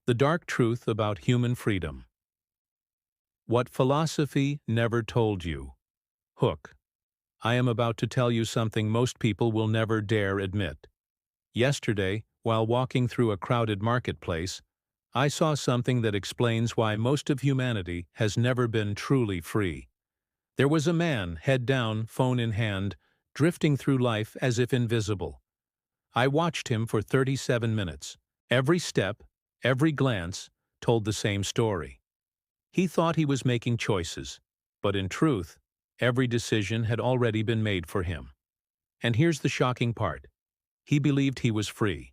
The dark truth about human freedom. What philosophy never told you. Hook. I am about to tell you something most people will never dare admit. Yesterday, while walking through a crowded marketplace, I saw something that explains why most of humanity has never been truly free. There was a man, head down, phone in hand, drifting through life as if invisible. I watched him for 37 minutes. Every step, every glance, told the same story. He thought he was making choices, but in truth, every decision had already been made for him. And here's the shocking part. He believed he was free.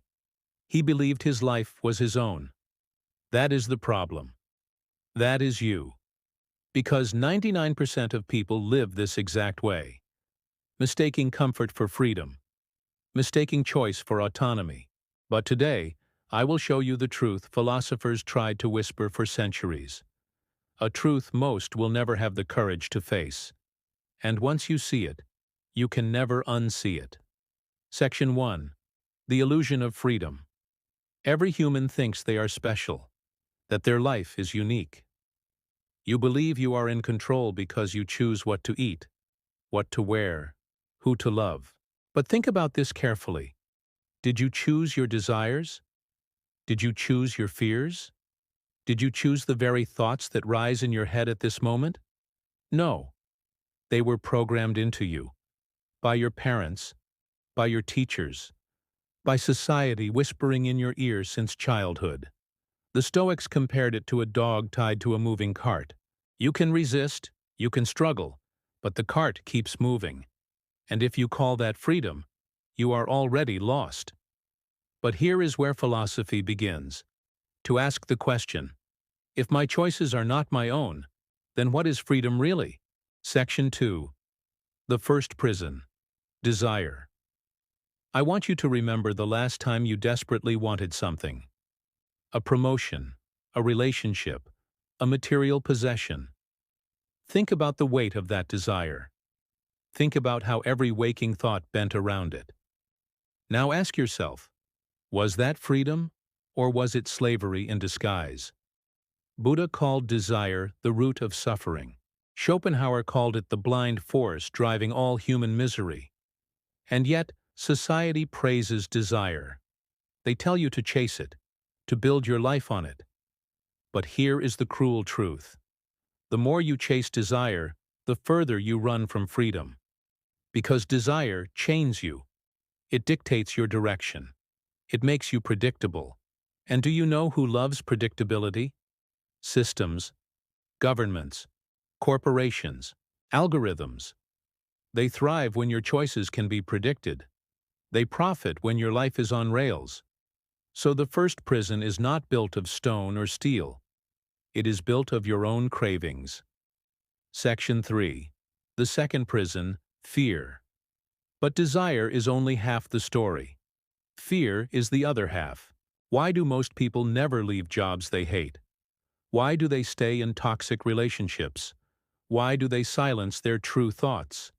He believed his life was his own. That is the problem. That is you. Because 99% of people live this exact way. Mistaking comfort for freedom. Mistaking choice for autonomy. But today, I will show you the truth philosophers tried to whisper for centuries. A truth most will never have the courage to face. And once you see it, you can never unsee it. Section 1. The illusion of freedom. Every human thinks they are special, that their life is unique. You believe you are in control because you choose what to eat, what to wear, who to love. But think about this carefully. Did you choose your desires? Did you choose your fears? Did you choose the very thoughts that rise in your head at this moment? No. They were programmed into you. By your parents, by your teachers, by society whispering in your ear since childhood. The Stoics compared it to a dog tied to a moving cart. You can resist, you can struggle, but the cart keeps moving. And if you call that freedom, you are already lost. But here is where philosophy begins. To ask the question, if my choices are not my own, then what is freedom really? Section 2. The first prison. Desire. I want you to remember the last time you desperately wanted something. A promotion, a relationship, a material possession. Think about the weight of that desire. Think about how every waking thought bent around it. Now ask yourself, was that freedom, or was it slavery in disguise? Buddha called desire the root of suffering. Schopenhauer called it the blind force driving all human misery. And yet, society praises desire. They tell you to chase it, to build your life on it. But here is the cruel truth. The more you chase desire, the further you run from freedom. Because desire chains you. It dictates your direction. It makes you predictable. And do you know who loves predictability? Systems, governments, corporations, algorithms. They thrive when your choices can be predicted. They profit when your life is on rails. So the first prison is not built of stone or steel. It is built of your own cravings. Section 3. The second prison, fear. But desire is only half the story. Fear is the other half. Why do most people never leave jobs they hate? Why do they stay in toxic relationships? Why do they silence their true thoughts?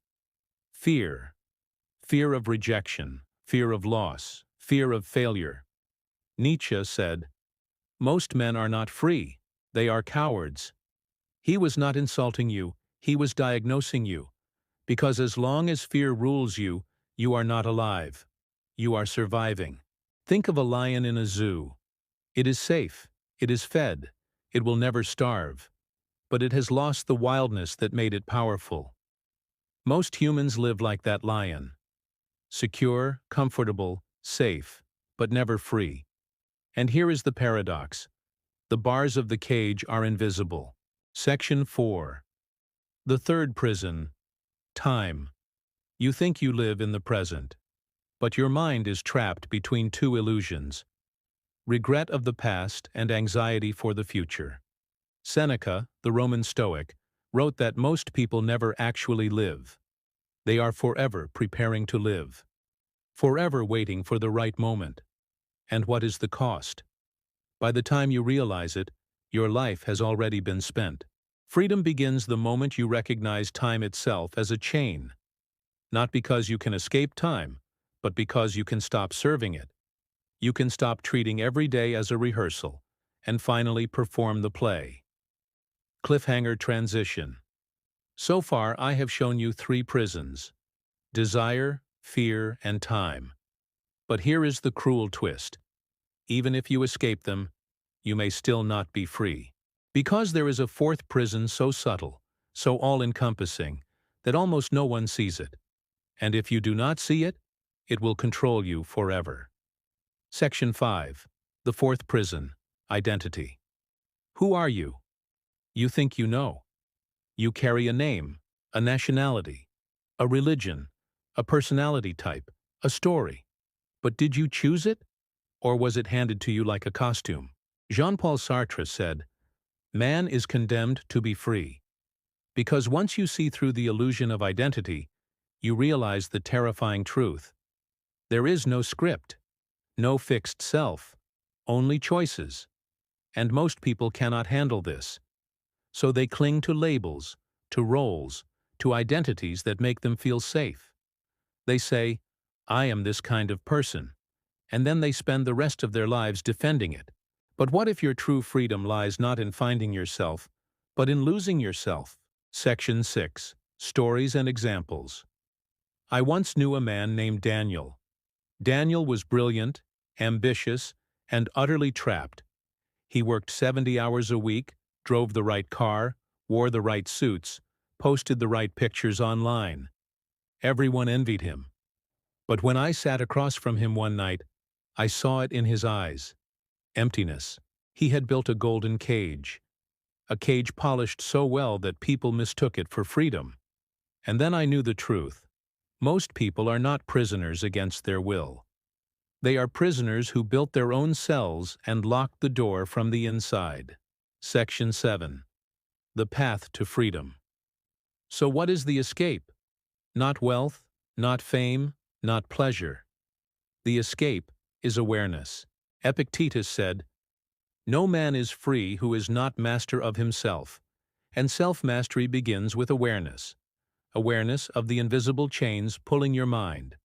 Fear. Fear of rejection, fear of loss, fear of failure. Nietzsche said, "Most men are not free, they are cowards." He was not insulting you, he was diagnosing you. Because as long as fear rules you, you are not alive. You are surviving. Think of a lion in a zoo. It is safe, it is fed, it will never starve. But it has lost the wildness that made it powerful. Most humans live like that lion. Secure, comfortable, safe, but never free. And here is the paradox. The bars of the cage are invisible. Section 4. The third prison. Time. You think you live in the present. But your mind is trapped between two illusions. Regret of the past and anxiety for the future. Seneca, the Roman Stoic, wrote that most people never actually live. They are forever preparing to live. Forever waiting for the right moment. And what is the cost? By the time you realize it, your life has already been spent. Freedom begins the moment you recognize time itself as a chain. Not because you can escape time, but because you can stop serving it. You can stop treating every day as a rehearsal, and finally perform the play. Cliffhanger transition. So far, I have shown you 3 prisons: desire, fear, and time. But here is the cruel twist. Even if you escape them, you may still not be free. Because there is a 4th prison so subtle, so all-encompassing, that almost no one sees it. And if you do not see it, it will control you forever. Section 5. The 4th prison. Identity. Who are you? You think you know. You carry a name, a nationality, a religion, a personality type, a story. But did you choose it? Or was it handed to you like a costume? Jean-Paul Sartre said, "Man is condemned to be free." Because once you see through the illusion of identity, you realize the terrifying truth. There is no script, no fixed self, only choices. And most people cannot handle this. So they cling to labels, to roles, to identities that make them feel safe. They say, "I am this kind of person," and then they spend the rest of their lives defending it. But what if your true freedom lies not in finding yourself, but in losing yourself? Section 6. Stories and examples. I once knew a man named Daniel. Daniel was brilliant, ambitious, and utterly trapped. He worked 70 hours a week, drove the right car, wore the right suits, posted the right pictures online. Everyone envied him. But when I sat across from him one night, I saw it in his eyes. Emptiness. He had built a golden cage. A cage polished so well that people mistook it for freedom. And then I knew the truth. Most people are not prisoners against their will. They are prisoners who built their own cells and locked the door from the inside. Section 7. The path to freedom. So what is the escape? Not wealth, not fame, not pleasure. The escape is awareness. Epictetus said, "No man is free who is not master of himself," and self-mastery begins with awareness. Awareness of the invisible chains pulling your mind.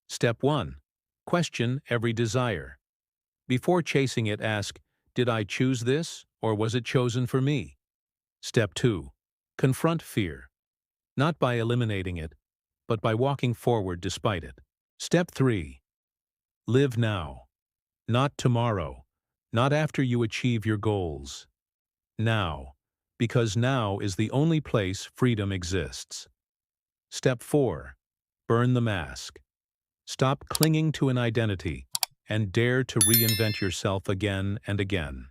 Step 1. Question every desire. Before chasing it, ask, "Did I choose this, or was it chosen for me?" Step 2. Confront fear. Not by eliminating it, but by walking forward despite it. Step 3. Live now. Not tomorrow. Not after you achieve your goals. Now. Because now is the only place freedom exists. Step 4. Burn the mask. Stop clinging to an identity and dare to reinvent yourself again and again.